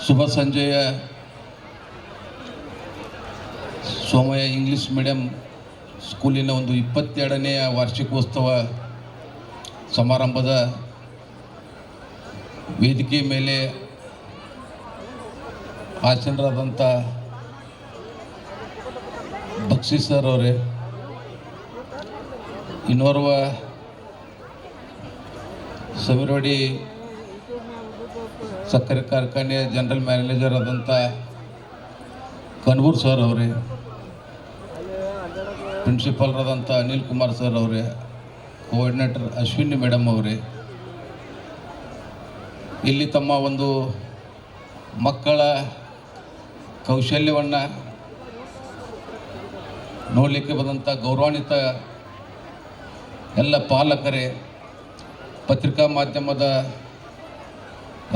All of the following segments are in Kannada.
ಶುಭ ಸಂಜೆಯ ಸೋಮಯ್ಯ ಇಂಗ್ಲೀಷ್ ಮೀಡಿಯಂ ಸ್ಕೂಲಿನ ಒಂದು 22ನೆಯ ವಾರ್ಷಿಕೋತ್ಸವ ಸಮಾರಂಭದ ವೇದಿಕೆ ಮೇಲೆ ಆಸೀನರಾದಂಥ ಬಕ್ಷಿ ಸರ್ ಅವರೇ, ಇನ್ನೋರ್ವ ಸವಿರೋಡಿ ಸಕ್ಕರೆ ಕಾರ್ಖಾನೆಯ ಜನರಲ್ ಮ್ಯಾನೇಜರ್ ಆದಂಥ ಕನ್ವೂರ್ ಸರ್ ಅವರೇ, ಪ್ರಿನ್ಸಿಪಾಲ್ರಾದಂಥ ಅನಿಲ್ ಕುಮಾರ್ ಸರ್ ಅವರೇ, ಕೋಆರ್ಡಿನೇಟರ್ ಅಶ್ವಿನಿ ಮೇಡಮ್ ಅವರೇ, ಇಲ್ಲಿ ತಮ್ಮ ಒಂದು ಮಕ್ಕಳ ಕೌಶಲ್ಯವನ್ನು ನೋಡಲಿಕ್ಕೆ ಬಂದಂಥ ಗೌರವಾನ್ವಿತ ಎಲ್ಲ ಪಾಲಕರೇ, ಪತ್ರಿಕಾ ಮಾಧ್ಯಮದ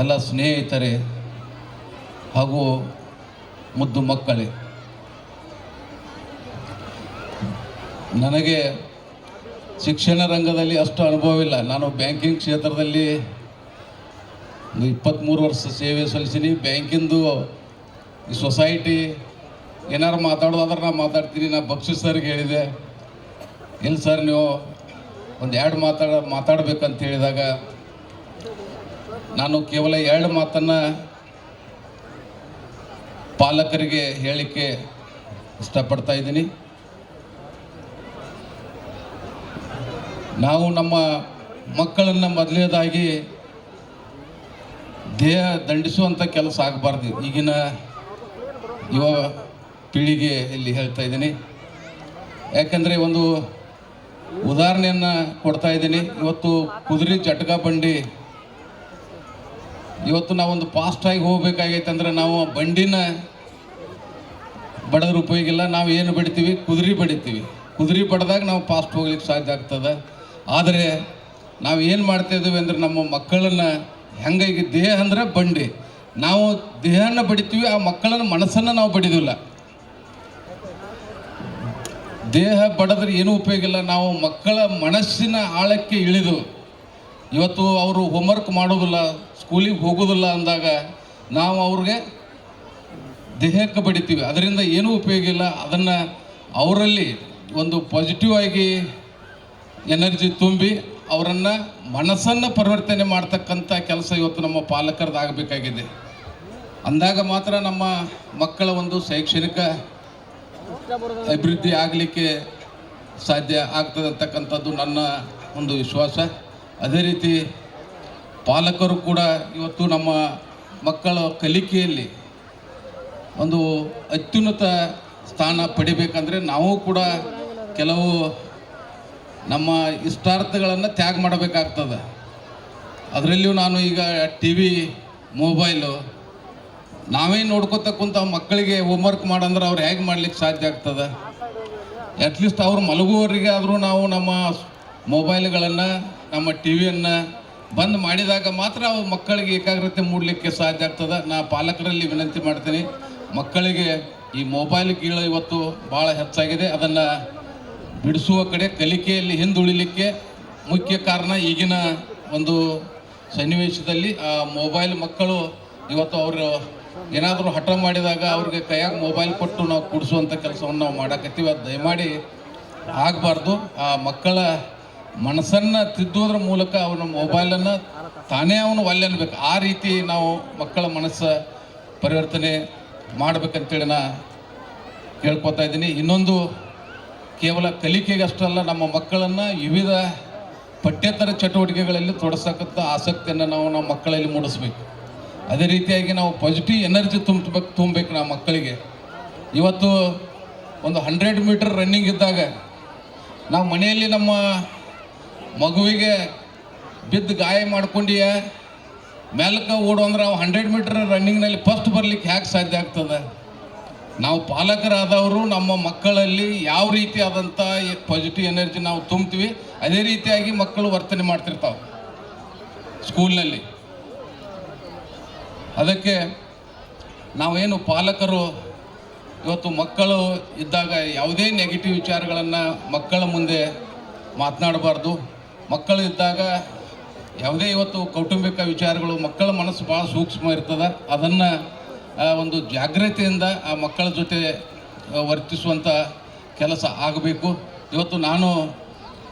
ಎಲ್ಲ ಸ್ನೇಹಿತರೆ ಹಾಗೂ ಮುದ್ದು ಮಕ್ಕಳೇ, ನನಗೆ ಶಿಕ್ಷಣ ರಂಗದಲ್ಲಿ ಅಷ್ಟು ಅನುಭವವಿಲ್ಲ. ನಾನು ಬ್ಯಾಂಕಿಂಗ್ ಕ್ಷೇತ್ರದಲ್ಲಿ 23 ವರ್ಷ ಸೇವೆ ಸಲ್ಲಿಸಿನಿ. ಬ್ಯಾಂಕಿಂದು ಈ ಸೊಸೈಟಿ ಏನಾರು ಮಾತಾಡೋದಾದ್ರೆ ನಾನು ಮಾತಾಡ್ತೀನಿ. ನಾನು ಬಕ್ಷಿ ಸರ್ಗೆ ಹೇಳಿದೆ, ಇಲ್ಲ ಸರ್ ನೀವು ಒಂದು 2 ಮಾತಾಡಬೇಕಂತ ಹೇಳಿದಾಗ ನಾನು ಕೇವಲ 2 ಮಾತನ್ನು ಪಾಲಕರಿಗೆ ಹೇಳಲಿಕ್ಕೆ ಇಷ್ಟಪಡ್ತಾ ಇದ್ದೀನಿ. ನಾವು ನಮ್ಮ ಮಕ್ಕಳನ್ನು ಮೊದಲನೇದಾಗಿ ದೇಹ ದಂಡಿಸುವಂಥ ಕೆಲಸ ಆಗಬಾರ್ದು. ಈಗಿನ ಯುವ ಪೀಳಿಗೆ ಇಲ್ಲಿ ಹೇಳ್ತಾ ಇದ್ದೀನಿ. ಯಾಕಂದರೆ ಒಂದು ಉದಾಹರಣೆಯನ್ನು ಕೊಡ್ತಾ ಇದ್ದೀನಿ. ಇವತ್ತು ಕುದುರೆ ಜಟಕಾ ಬಂಡಿ, ಇವತ್ತು ನಾವೊಂದು ಫಾಸ್ಟಾಗಿ ಹೋಗ್ಬೇಕಾಗೈತೆ ಅಂದರೆ ನಾವು ಬಂಡಿನ ಬಡದ್ರ ಉಪಯೋಗ ಇಲ್ಲ. ನಾವು ಏನು ಬಡಿತೀವಿ, ಕುದುರೆ ಬಡಿತೀವಿ. ಕುದುರೆ ಬಡ್ದಾಗ ನಾವು ಫಾಸ್ಟ್ ಹೋಗ್ಲಿಕ್ಕೆ ಸಾಧ್ಯ ಆಗ್ತದೆ. ಆದರೆ ನಾವು ಏನು ಮಾಡ್ತಾಯಿದ್ದೀವಿ ಅಂದರೆ ನಮ್ಮ ಮಕ್ಕಳನ್ನು ಹೆಂಗಾಗಿ ದೇಹ ಅಂದರೆ ಬಂಡಿ, ನಾವು ದೇಹನ ಬಡಿತೀವಿ, ಆ ಮಕ್ಕಳನ್ನ ಮನಸ್ಸನ್ನು ನಾವು ಬಡಿದಿಲ್ಲ. ದೇಹ ಬಡದ್ರೆ ಏನೂ ಉಪಯೋಗ ಇಲ್ಲ. ನಾವು ಮಕ್ಕಳ ಮನಸ್ಸಿನ ಆಳಕ್ಕೆ ಇಳಿದು ಇವತ್ತು ಅವರು ಹೋಮ್ವರ್ಕ್ ಮಾಡೋದಿಲ್ಲ, ಸ್ಕೂಲಿಗೆ ಹೋಗೋದಿಲ್ಲ ಅಂದಾಗ ನಾವು ಅವ್ರಿಗೆ ದೇಹಕ್ಕೆ ಬಡಿತೀವಿ, ಅದರಿಂದ ಏನೂ ಉಪಯೋಗ ಇಲ್ಲ. ಅದನ್ನು ಅವರಲ್ಲಿ ಒಂದು ಪಾಸಿಟಿವ್ ಆಗಿ ಎನರ್ಜಿ ತುಂಬಿ ಅವರನ್ನು ಮನಸ್ಸನ್ನು ಪರಿವರ್ತನೆ ಮಾಡ್ತಕ್ಕಂಥ ಕೆಲಸ ಇವತ್ತು ನಮ್ಮ ಪಾಲಕರದಾಗಬೇಕಾಗಿದೆ. ಅಂದಾಗ ಮಾತ್ರ ನಮ್ಮ ಮಕ್ಕಳ ಒಂದು ಶೈಕ್ಷಣಿಕ ಅಭಿವೃದ್ಧಿ ಆಗಲಿಕ್ಕೆ ಸಾಧ್ಯ ಆಗ್ತದೆ ಅಂತಕ್ಕಂಥದ್ದು ನನ್ನ ಒಂದು ವಿಶ್ವಾಸ. ಅದೇ ರೀತಿ ಪಾಲಕರು ಕೂಡ ಇವತ್ತು ನಮ್ಮ ಮಕ್ಕಳ ಕಲಿಕೆಯಲ್ಲಿ ಒಂದು ಅತ್ಯುನ್ನತ ಸ್ಥಾನ ಪಡಿಬೇಕಂದ್ರೆ ನಾವು ಕೂಡ ಕೆಲವು ನಮ್ಮ ಇಷ್ಟಾರ್ಥಗಳನ್ನು ತ್ಯಾಗ ಮಾಡಬೇಕಾಗ್ತದೆ. ಅದರಲ್ಲಿಯೂ ನಾನು ಈಗ TV, ಮೊಬೈಲು ನಾವೇ ನೋಡ್ಕೊತ ಕುಂತ ಮಕ್ಕಳಿಗೆ ಹೋಮ್ವರ್ಕ್ ಮಾಡಂದ್ರೆ ಅವ್ರು ಹೇಗೆ ಮಾಡ್ಲಿಕ್ಕೆ ಸಾಧ್ಯ ಆಗ್ತದೆ? ಅಟ್ಲೀಸ್ಟ್ ಅವ್ರು ಮಲಗುವವರಿಗೆ ಆದರೂ ನಾವು ನಮ್ಮ ಮೊಬೈಲ್ಗಳನ್ನು, ನಮ್ಮ TVಯನ್ನು ಬಂದ್ ಮಾಡಿದಾಗ ಮಾತ್ರ ಅವ್ರ ಮಕ್ಕಳಿಗೆ ಏಕಾಗ್ರತೆ ಮೂಡಲಿಕ್ಕೆ ಸಾಧ್ಯ ಆಗ್ತದೆ. ನಾ ಪಾಲಕರಲ್ಲಿ ವಿನಂತಿ ಮಾಡ್ತೀನಿ, ಮಕ್ಕಳಿಗೆ ಈ ಮೊಬೈಲ್ ಕೀಳು ಇವತ್ತು ಭಾಳ ಹೆಚ್ಚಾಗಿದೆ. ಅದನ್ನು ಬಿಡಿಸುವ ಕಡೆ ಕಲಿಕೆಯಲ್ಲಿ ಹಿಂದುಳಿಲಿಕ್ಕೆ ಮುಖ್ಯ ಕಾರಣ ಈಗಿನ ಒಂದು ಸನ್ನಿವೇಶದಲ್ಲಿ ಆ ಮೊಬೈಲ್ ಮಕ್ಕಳು ಇವತ್ತು ಅವರು ಏನಾದರೂ ಹಠ ಮಾಡಿದಾಗ ಅವ್ರಿಗೆ ಕೈಯಾಗ ಮೊಬೈಲ್ ಕೊಟ್ಟು ನಾವು ಕೂಡಿಸುವಂಥ ಕೆಲಸವನ್ನು ನಾವು ಮಾಡಕತ್ತೀವಿ. ಅದು ದಯಮಾಡಿ ಆಗಬಾರ್ದು. ಆ ಮಕ್ಕಳ ಮನಸ್ಸನ್ನು ತಿದ್ದುವುದ್ರ ಮೂಲಕ ಅವನ ಮೊಬೈಲನ್ನು ತಾನೇ ಅವನು ಒಲ್ಲೆ ಅನ್ಬೇಕು. ಆ ರೀತಿ ನಾವು ಮಕ್ಕಳ ಮನಸ್ಸು ಪರಿವರ್ತನೆ ಮಾಡಬೇಕಂತೇಳಿ ನಾ ಕೇಳ್ಕೊತಾ ಇದ್ದೀನಿ. ಇನ್ನೊಂದು, ಕೇವಲ ಕಲಿಕೆಗೆ ಅಷ್ಟಲ್ಲ, ನಮ್ಮ ಮಕ್ಕಳನ್ನು ವಿವಿಧ ಪಠ್ಯೇತರ ಚಟುವಟಿಕೆಗಳಲ್ಲಿ ತೊಡಸಕ್ಕಂಥ ಆಸಕ್ತಿಯನ್ನು ನಾವು ನಮ್ಮ ಮಕ್ಕಳಲ್ಲಿ ಮೂಡಿಸ್ಬೇಕು. ಅದೇ ರೀತಿಯಾಗಿ ನಾವು ಪಾಸಿಟಿವ್ ಎನರ್ಜಿ ತುಂಬಬೇಕು ನಮ್ಮ ಮಕ್ಕಳಿಗೆ. ಇವತ್ತು ಒಂದು 100 ಮೀಟರ್ ರನ್ನಿಂಗ್ ಇದ್ದಾಗ ನಾವು ಮನೆಯಲ್ಲಿ ನಮ್ಮ ಮಗುವಿಗೆ ಬಿದ್ದು ಗಾಯ ಮಾಡ್ಕೊಂಡಿಯ ಮೇಲಕ್ಕೆ ಓಡು ಅಂದ್ರೆ ಅವು 100 ಮೀಟರ್ ರನ್ನಿಂಗ್ನಲ್ಲಿ ಫಸ್ಟ್ ಬರಲಿಕ್ಕೆ ಹೇಗೆ ಸಾಧ್ಯ ಆಗ್ತದೆ? ನಾವು ಪಾಲಕರಾದವರು ನಮ್ಮ ಮಕ್ಕಳಲ್ಲಿ ಯಾವ ರೀತಿಯಾದಂಥ ಪಾಸಿಟಿವ್ ಎನರ್ಜಿ ನಾವು ತುಂಬ್ತೀವಿ, ಅದೇ ರೀತಿಯಾಗಿ ಮಕ್ಕಳು ವರ್ತನೆ ಮಾಡ್ತಿರ್ತಾವೆ ಸ್ಕೂಲ್ನಲ್ಲಿ. ಅದಕ್ಕೆ ನಾವೇನು ಪಾಲಕರು ಇವತ್ತು ಮಕ್ಕಳು ಇದ್ದಾಗ ಯಾವುದೇ ನೆಗೆಟಿವ್ ವಿಚಾರಗಳನ್ನು ಮಕ್ಕಳ ಮುಂದೆ ಮಾತನಾಡಬಾರ್ದು. ಮಕ್ಕಳು ಇದ್ದಾಗ ಯಾವುದೇ ಇವತ್ತು ಕೌಟುಂಬಿಕ ವಿಚಾರಗಳು ಮಕ್ಕಳ ಮನಸ್ಸು ಭಾಳ ಸೂಕ್ಷ್ಮ ಇರ್ತದೆ. ಅದನ್ನು ಒಂದು ಜಾಗ್ರತೆಯಿಂದ ಆ ಮಕ್ಕಳ ಜೊತೆ ವರ್ತಿಸುವಂಥ ಕೆಲಸ ಆಗಬೇಕು. ಇವತ್ತು ನಾನು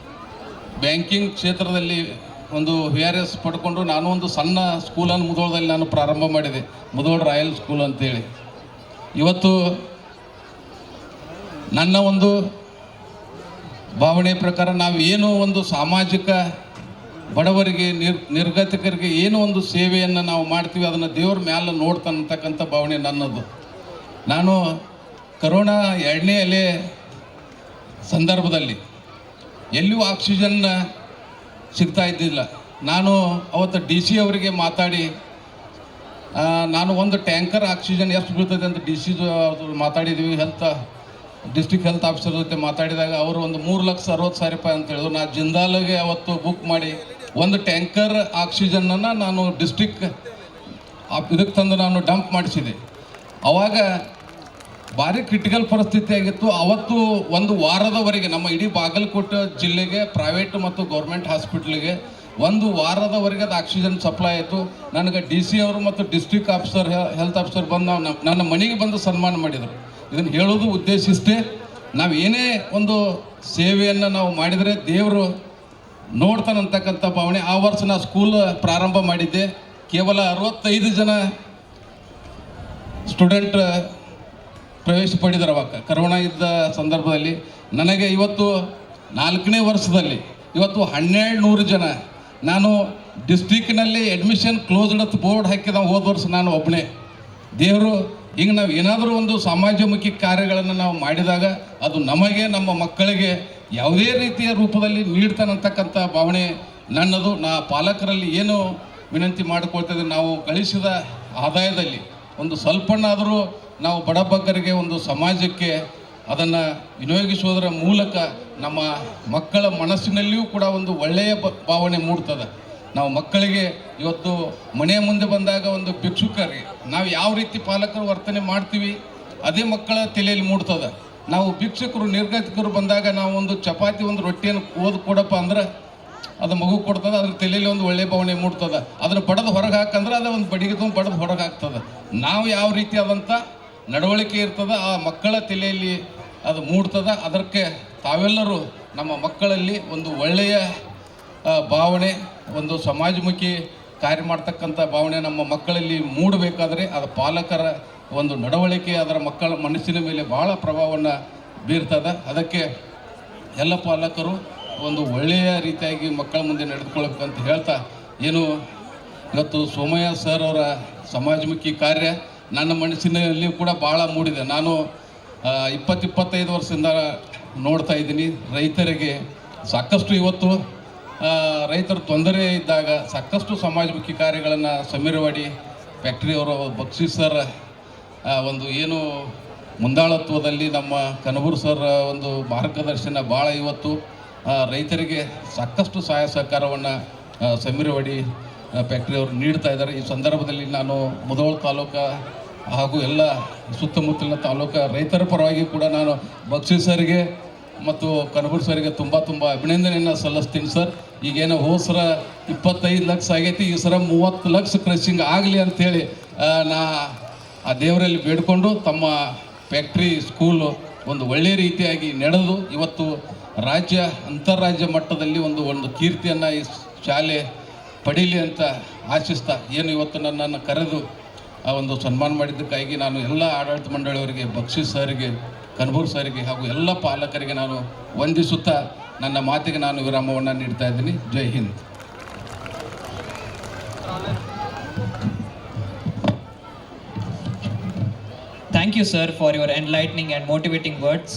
ಬ್ಯಾಂಕಿಂಗ್ ಕ್ಷೇತ್ರದಲ್ಲಿ ಒಂದು VRS ಪಡ್ಕೊಂಡು ನಾನು ಒಂದು ಸಣ್ಣ ಸ್ಕೂಲನ್ನು ಮುಧೋಳದಲ್ಲಿ ನಾನು ಪ್ರಾರಂಭ ಮಾಡಿದೆ, ಮುಧೋಳ ರಾಯಲ್ ಸ್ಕೂಲ್ ಅಂತೇಳಿ. ಇವತ್ತು ನನ್ನ ಒಂದು ಭಾವನೆ ಪ್ರಕಾರ ನಾವು ಏನು ಒಂದು ಸಾಮಾಜಿಕ ಬಡವರಿಗೆ ನಿರ್ಗತಿಕರಿಗೆ ಏನು ಒಂದು ಸೇವೆಯನ್ನು ನಾವು ಮಾಡ್ತೀವಿ ಅದನ್ನು ದೇವ್ರ ಮ್ಯಾಲೆ ನೋಡ್ತಾನಂತಕ್ಕಂಥ ಭಾವನೆ ನನ್ನದು. ನಾನು ಕರೋನಾ 2ನೇ ಅಲೆ ಸಂದರ್ಭದಲ್ಲಿ ಎಲ್ಲಿಯೂ ಆಕ್ಸಿಜನ್ ಸಿಗ್ತಾ ಇದ್ದಿಲ್ಲ. ನಾನು ಅವತ್ತು DC ಅವರಿಗೆ ಮಾತಾಡಿ ನಾನು ಒಂದು ಟ್ಯಾಂಕರ್ ಆಕ್ಸಿಜನ್ ಎಷ್ಟು ಬೀಳ್ತದೆ ಅಂತ DC ಮಾತಾಡಿದ್ವಿ, ಡಿಸ್ಟ್ರಿಕ್ಟ್ ಹೆಲ್ತ್ ಆಫೀಸರ್ ಜೊತೆ ಮಾತಾಡಿದಾಗ ಅವರು ಒಂದು 3,60,000 ರೂಪಾಯಿ ಅಂತ ಹೇಳಿದ್ರು. ನಾನು ಜಿಂದಾಲ್ಗೆ ಅವತ್ತು ಬುಕ್ ಮಾಡಿ ಒಂದು ಟ್ಯಾಂಕರ್ ಆಕ್ಸಿಜನ್ನನ್ನು ನಾನು ಡಿಸ್ಟ್ರಿಕ್ಟ್ ಇದಕ್ಕೆ ತಂದು ನಾನು ಡಂಪ್ ಮಾಡಿಸಿದೆ. ಆವಾಗ ಭಾರಿ ಕ್ರಿಟಿಕಲ್ ಪರಿಸ್ಥಿತಿ ಆಗಿತ್ತು. ಅವತ್ತು ಒಂದು ವಾರದವರೆಗೆ ನಮ್ಮ ಇಡೀ ಬಾಗಲಕೋಟೆ ಜಿಲ್ಲೆಗೆ ಪ್ರೈವೇಟ್ ಮತ್ತು ಗೌರ್ಮೆಂಟ್ ಹಾಸ್ಪಿಟ್ಲಿಗೆ ಒಂದು ವಾರದವರೆಗೆ ಅದು ಆಕ್ಸಿಜನ್ ಸಪ್ಲೈ ಆಯಿತು. ನನಗೆ DC ಅವರು ಮತ್ತು ಡಿಸ್ಟ್ರಿಕ್ಟ್ ಆಫೀಸರ್ ಹೆಲ್ತ್ ಆಫೀಸರ್ ಬಂದು ನನ್ನ ಮನೆಗೆ ಬಂದು ಸನ್ಮಾನ ಮಾಡಿದರು. ಇದನ್ನು ಹೇಳೋದು ಉದ್ದೇಶ ಇಷ್ಟೇ, ನಾವು ಏನೇ ಒಂದು ಸೇವೆಯನ್ನು ನಾವು ಮಾಡಿದರೆ ದೇವರು ನೋಡ್ತಾನಂತಕ್ಕಂಥ ಭಾವನೆ. ಆ ವರ್ಷ ನಾನು ಸ್ಕೂಲ್ ಪ್ರಾರಂಭ ಮಾಡಿದ್ದೆ. ಕೇವಲ 65 ಜನ ಸ್ಟೂಡೆಂಟ್ ಪ್ರವೇಶ ಪಡೆದರು ಅವಾಗ ಕರೋನಾ ಇದ್ದ ಸಂದರ್ಭದಲ್ಲಿ. ನನಗೆ ಇವತ್ತು 4ನೇ ವರ್ಷದಲ್ಲಿ ಇವತ್ತು 1,200 ಜನ. ನಾನು ಡಿಸ್ಟ್ರಿಕ್ಕಿನಲ್ಲಿ ಅಡ್ಮಿಷನ್ ಕ್ಲೋಸ್ಡ್ ಅಂತ ಬೋರ್ಡ್ ಹಾಕಿದ ಹೋದ ವರ್ಷ ನಾನು ಒಬ್ಬನೇ. ದೇವರು ಈಗ ನಾವು ಏನಾದರೂ ಒಂದು ಸಮಾಜಮುಖಿ ಕಾರ್ಯಗಳನ್ನು ನಾವು ಮಾಡಿದಾಗ ಅದು ನಮಗೆ ನಮ್ಮ ಮಕ್ಕಳಿಗೆ ಯಾವುದೇ ರೀತಿಯ ರೂಪದಲ್ಲಿ ನೀಡ್ತಾನಂತಕ್ಕಂಥ ಭಾವನೆ ನನ್ನದು. ಪಾಲಕರಲ್ಲಿ ಏನು ವಿನಂತಿ ಮಾಡಿಕೊಳ್ತದೆ, ನಾವು ಗಳಿಸಿದ ಆದಾಯದಲ್ಲಿ ಒಂದು ಸ್ವಲ್ಪನಾದರೂ ನಾವು ಬಡಬಗ್ಗರಿಗೆ ಒಂದು ಸಮಾಜಕ್ಕೆ ಅದನ್ನು ವಿನಿಯೋಗಿಸುವುದರ ಮೂಲಕ ನಮ್ಮ ಮಕ್ಕಳ ಮನಸ್ಸಿನಲ್ಲಿಯೂ ಕೂಡ ಒಂದು ಒಳ್ಳೆಯ ಭಾವನೆ ಮೂಡ್ತದೆ. ನಾವು ಮಕ್ಕಳಿಗೆ ಇವತ್ತು ಮನೆಯ ಮುಂದೆ ಬಂದಾಗ ಒಂದು ಭಿಕ್ಷುಕರಿಗೆ ನಾವು ಯಾವ ರೀತಿ ಪಾಲಕರು ವರ್ತನೆ ಮಾಡ್ತೀವಿ ಅದೇ ಮಕ್ಕಳ ತಲೆಯಲ್ಲಿ ಮೂಡ್ತದೆ. ನಾವು ಭಿಕ್ಷುಕರು ನಿರ್ಗತಿಕರು ಬಂದಾಗ ನಾವು ಒಂದು ಚಪಾತಿ ಒಂದು ರೊಟ್ಟಿಯನ್ನು ಓದು ಕೊಡಪ್ಪ ಅಂದ್ರೆ ಅದು ಮಗು ಕೊಡ್ತದೆ, ಅದ್ರ ತಲೆಯಲ್ಲಿ ಒಂದು ಒಳ್ಳೆಯ ಭಾವನೆ ಮೂಡ್ತದೆ. ಅದನ್ನು ಬಡದು ಹೊರಗೆ ಹಾಕಂದ್ರೆ ಅದು ಒಂದು ಬಡಿಗೆ ತುಂಬ ಬಡದು ಹೊರಗೆ ಹಾಕ್ತದೆ. ನಾವು ಯಾವ ರೀತಿಯಾದಂಥ ನಡವಳಿಕೆ ಇರ್ತದೆ ಆ ಮಕ್ಕಳ ತಲೆಯಲ್ಲಿ ಅದು ಮೂಡ್ತದೆ. ಅದಕ್ಕೆ ತಾವೆಲ್ಲರೂ ನಮ್ಮ ಮಕ್ಕಳಲ್ಲಿ ಒಂದು ಒಳ್ಳೆಯ ಭಾವನೆ, ಒಂದು ಸಮಾಜಮುಖಿ ಕಾರ್ಯ ಮಾಡ್ತಕ್ಕಂಥ ಭಾವನೆ ನಮ್ಮ ಮಕ್ಕಳಲ್ಲಿ ಮೂಡಬೇಕಾದ್ರೆ ಅದು ಪಾಲಕರ ಒಂದು ನಡವಳಿಕೆ ಅದರ ಮಕ್ಕಳ ಮನಸ್ಸಿನ ಮೇಲೆ ಭಾಳ ಪ್ರಭಾವವನ್ನು ಬೀರ್ತದೆ. ಅದಕ್ಕೆ ಎಲ್ಲ ಪಾಲಕರು ಒಂದು ಒಳ್ಳೆಯ ರೀತಿಯಾಗಿ ಮಕ್ಕಳ ಮುಂದೆ ನಡೆದುಕೊಳ್ಬೇಕಂತ ಹೇಳ್ತಾ, ಏನು ಇವತ್ತು ಸೋಮಯ್ಯ ಸರ್ ಅವರ ಸಮಾಜಮುಖಿ ಕಾರ್ಯ ನನ್ನ ಮನಸ್ಸಿನಲ್ಲಿ ಕೂಡ ಭಾಳ ಮೂಡಿದೆ. ನಾನು 20-25 ವರ್ಷದಿಂದ ನೋಡ್ತಾ ಇದ್ದೀನಿ. ರೈತರಿಗೆ ಸಾಕಷ್ಟು ಇವತ್ತು ರೈತರು ತೊಂದರೆ ಇದ್ದಾಗ ಸಾಕಷ್ಟು ಸಮಾಜಮುಖಿ ಕಾರ್ಯಗಳನ್ನು ಸಮೀರವಾಡಿ ಫ್ಯಾಕ್ಟ್ರಿಯವರು ಬಕ್ಷೀಸ್ ಸರ್ ಒಂದು ಏನು ಮುಂದಾಳತ್ವದಲ್ಲಿ ನಮ್ಮ ಕನಬೂರು ಸರ್ ಒಂದು ಮಾರ್ಗದರ್ಶನ ಭಾಳ ಇವತ್ತು ರೈತರಿಗೆ ಸಾಕಷ್ಟು ಸಹಾಯ ಸಹಕಾರವನ್ನು ಸಮೀರವಾಡಿ ಫ್ಯಾಕ್ಟ್ರಿಯವರು ನೀಡ್ತಾ ಇದ್ದಾರೆ. ಈ ಸಂದರ್ಭದಲ್ಲಿ ನಾನು ಮುಧೋಳ ತಾಲೂಕು ಹಾಗೂ ಎಲ್ಲ ಸುತ್ತಮುತ್ತಲಿನ ತಾಲೂಕು ರೈತರ ಪರವಾಗಿ ಕೂಡ ನಾನು ಬಕ್ಷೀಸ್ ಸರ್ಗೆ ಮತ್ತು ಕನಬೂರು ಸರ್ಗೆ ತುಂಬ ಅಭಿನಂದನೆಯನ್ನು ಸಲ್ಲಿಸ್ತೀನಿ ಸರ್. ಈಗೇನೋ ಹೋಸರ 25 ಲಕ್ಷ ಆಗೈತಿ, ಈ ಸರ 30 ಲಕ್ಷ ಕ್ರಷಿಂಗ್ ಆಗಲಿ ಅಂಥೇಳಿ ನಾ ಆ ದೇವರಲ್ಲಿ ಬೇಡಿಕೊಂಡು ತಮ್ಮ ಫ್ಯಾಕ್ಟ್ರಿ ಸ್ಕೂಲು ಒಂದು ಒಳ್ಳೆಯ ರೀತಿಯಾಗಿ ನಡೆದು ಇವತ್ತು ಅಂತಾರಾಜ್ಯ ಮಟ್ಟದಲ್ಲಿ ಒಂದು ಕೀರ್ತಿಯನ್ನು ಈ ಶಾಲೆ ಪಡೀಲಿ ಅಂತ ಆಶಿಸ್ತಾ ಏನು ಇವತ್ತು ನನ್ನನ್ನು ಕರೆದು ಒಂದು ಸನ್ಮಾನ ಮಾಡಿದ್ದಕ್ಕಾಗಿ ನಾನು ಎಲ್ಲ ಆಡಳಿತ ಮಂಡಳಿಯವರಿಗೆ, ಬಕ್ಷೀಸ್ ಸರಿಗೆ, ಕನಬೂರು ಸರಿಗೆ ಹಾಗೂ ಎಲ್ಲ ಪಾಲಕರಿಗೆ ನಾನು ವಂದಿಸುತ್ತಾ ನನ್ನ ಮಾತಿಗೆ ನಾನು ವಿರಾಮವನ್ನು ನೀಡ್ತಾ ಇದ್ದೀನಿ. ಜೈ Hind. Thank you, sir, for your enlightening and motivating words.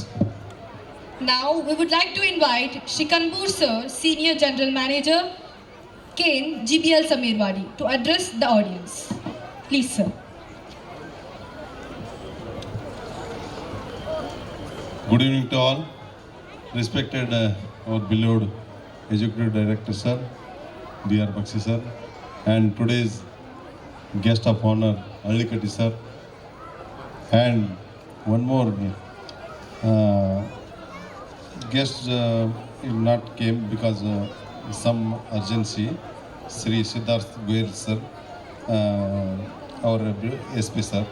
Now, we would like to invite Shikanpur Sir, Senior General Manager, Kane, GBL Samirwadi, to address the audience. Please, sir. Good evening to all. Respected our beloved Executive Director, sir, D.R. Bakshi, sir, and today's guest of honor, Allikatti, sir. And one more guest not came because some urgency. Sri Siddharth Goyal sir, our SP sir,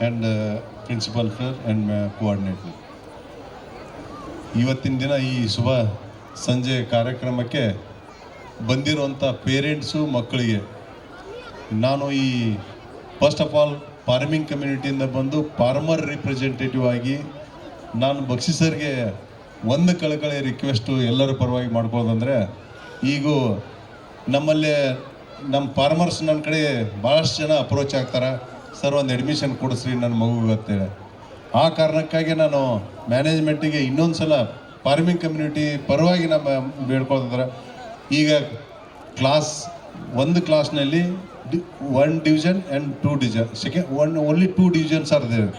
and principal sir and coordinator. ಇವತ್ತಿನ ದಿನ ಈ ಶುಭ ಸಂಜೆ ಕಾರ್ಯಕ್ರಮಕ್ಕೆ ಬಂದಿರುವಂಥ ಪೇರೆಂಟ್ಸು ಮಕ್ಕಳಿಗೆ ನಾನು ಈ ಫಸ್ಟ್ ಆಫ್ ಆಲ್ ಫಾರ್ಮಿಂಗ್ ಕಮ್ಯುನಿಟಿಯಿಂದ ಬಂದು ಫಾರ್ಮರ್ ರಿಪ್ರೆಸೆಂಟೇಟಿವ್ ಆಗಿ ನಾನು ಬಕ್ಷಿ ಸರ್ಗೆ ಒಂದು ಕಳಕಳಿ ರಿಕ್ವೆಸ್ಟು ಎಲ್ಲರ ಪರವಾಗಿ ಮಾಡ್ಕೊಳ್ಳೋದಂದರೆ, ಈಗ ನಮ್ಮಲ್ಲಿ ನಮ್ಮ ಫಾರ್ಮರ್ಸ್ ನನ್ನ ಕಡೆ ಭಾಳಷ್ಟು ಜನ ಅಪ್ರೋಚ್ ಆಗ್ತಾರೆ, ಸರ್ ಒಂದು ಅಡ್ಮಿಷನ್ ಕೊಡಿಸ್ರಿ ನನ್ನ ಮಗುಗತ್ತೇಳಿ. ಆ ಕಾರಣಕ್ಕಾಗಿ ನಾನು ಮ್ಯಾನೇಜ್ಮೆಂಟಿಗೆ ಇನ್ನೊಂದು ಸಲ ಫಾರ್ಮಿಂಗ್ ಕಮ್ಯುನಿಟಿ ಪರವಾಗಿ ನಮ್ಮ ಬೇಡ್ಕೊಳ್ತಿದ್ದಾರೆ. ಈಗ ಒಂದು ಕ್ಲಾಸ್ನಲ್ಲಿ 1 division and 2 division. Only 2 divisions are there.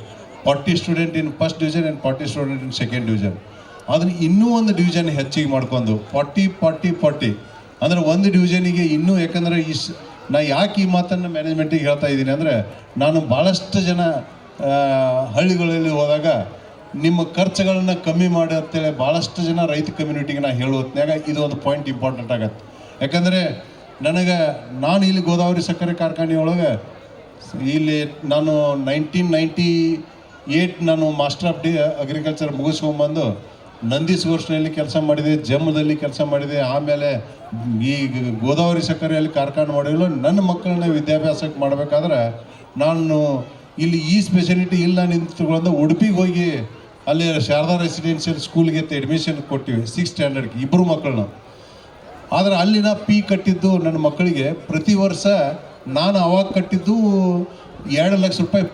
40 students in first division and 40 students in second division. ಅದನ್ನು ಇನ್ನೂ ಒಂದು ಡಿವಿಷನ್ ಹೆಚ್ಚಿಗೆ ಮಾಡ್ಕೊಂಡು 40 ಅಂದರೆ ಒಂದು ಡಿವಿಷನಿಗೆ ಇನ್ನೂ, ಯಾಕಂದರೆ ನಾ ಯಾಕೆ ಈ ಮಾತನ್ನು ಮ್ಯಾನೇಜ್ಮೆಂಟಿಗೆ ಹೇಳ್ತಾ ಇದ್ದೀನಿ ಅಂದರೆ, ನಾನು ಭಾಳಷ್ಟು ಜನ ಹಳ್ಳಿಗಳಲ್ಲಿ ಹೋದಾಗ ನಿಮ್ಮ ಖರ್ಚುಗಳನ್ನು ಕಮ್ಮಿ ಮಾಡಿ ಅಂತೇಳಿ ಭಾಳಷ್ಟು ಜನ ರೈತ ಕಮ್ಯುನಿಟಿಗೆ ನಾನು ಹೇಳೋ ಹೊತ್ನ್ಯಾಗ ಇದು ಒಂದು ಪಾಯಿಂಟ್ ಇಂಪಾರ್ಟೆಂಟ್ ಆಗತ್ತೆ. ಯಾಕಂದರೆ ನಾನು ಇಲ್ಲಿ ಗೋದಾವರಿ ಸಕ್ಕರೆ ಕಾರ್ಖಾನೆ ಒಳಗೆ ಇಲ್ಲಿ ನಾನು 1998 ನಾನು ಮಾಸ್ಟರ್ ಆಫ್ ಅಗ್ರಿಕಲ್ಚರ್ ಮುಗಿಸ್ಕೊಂಬಂದು ನಂದೀಶ್ವರ್ಸ್ನಲ್ಲಿ ಕೆಲಸ ಮಾಡಿದೆ, ಜಮ್ಮದಲ್ಲಿ ಕೆಲಸ ಮಾಡಿದೆ. ಆಮೇಲೆ ಈ ಗೋದಾವರಿ ಸಕ್ಕರೆಯಲ್ಲಿ ಕಾರ್ಖಾನೆ ಮಾಡಿಲ್ಲ. ನನ್ನ ಮಕ್ಕಳನ್ನ ವಿದ್ಯಾಭ್ಯಾಸಕ್ಕೆ ಮಾಡಬೇಕಾದ್ರೆ ನಾನು ಇಲ್ಲಿ ಈ ಸ್ಪೆಷಾಲಿಟಿ ಇಲ್ಲ ನಿಂತ್ಕೊಂಡು ಉಡುಪಿಗೆ ಹೋಗಿ ಅಲ್ಲಿ ಶಾರದಾ ರೆಸಿಡೆನ್ಷಿಯಲ್ ಸ್ಕೂಲ್ಗೆ ಅಡ್ಮಿಷನ್ ಕೊಟ್ಟಿವಿ 6th ಸ್ಟ್ಯಾಂಡರ್ಡ್ಗೆ 2 ಮಕ್ಕಳನ್ನ. ಆದರೆ ಅಲ್ಲಿ ನಾ ಫೀ ಕಟ್ಟಿದ್ದು ನನ್ನ ಮಕ್ಕಳಿಗೆ ಪ್ರತಿ ವರ್ಷ ನಾನು ಅವಾಗ ಕಟ್ಟಿದ್ದು 2 ಲಕ್ಷ ರೂಪಾಯಿ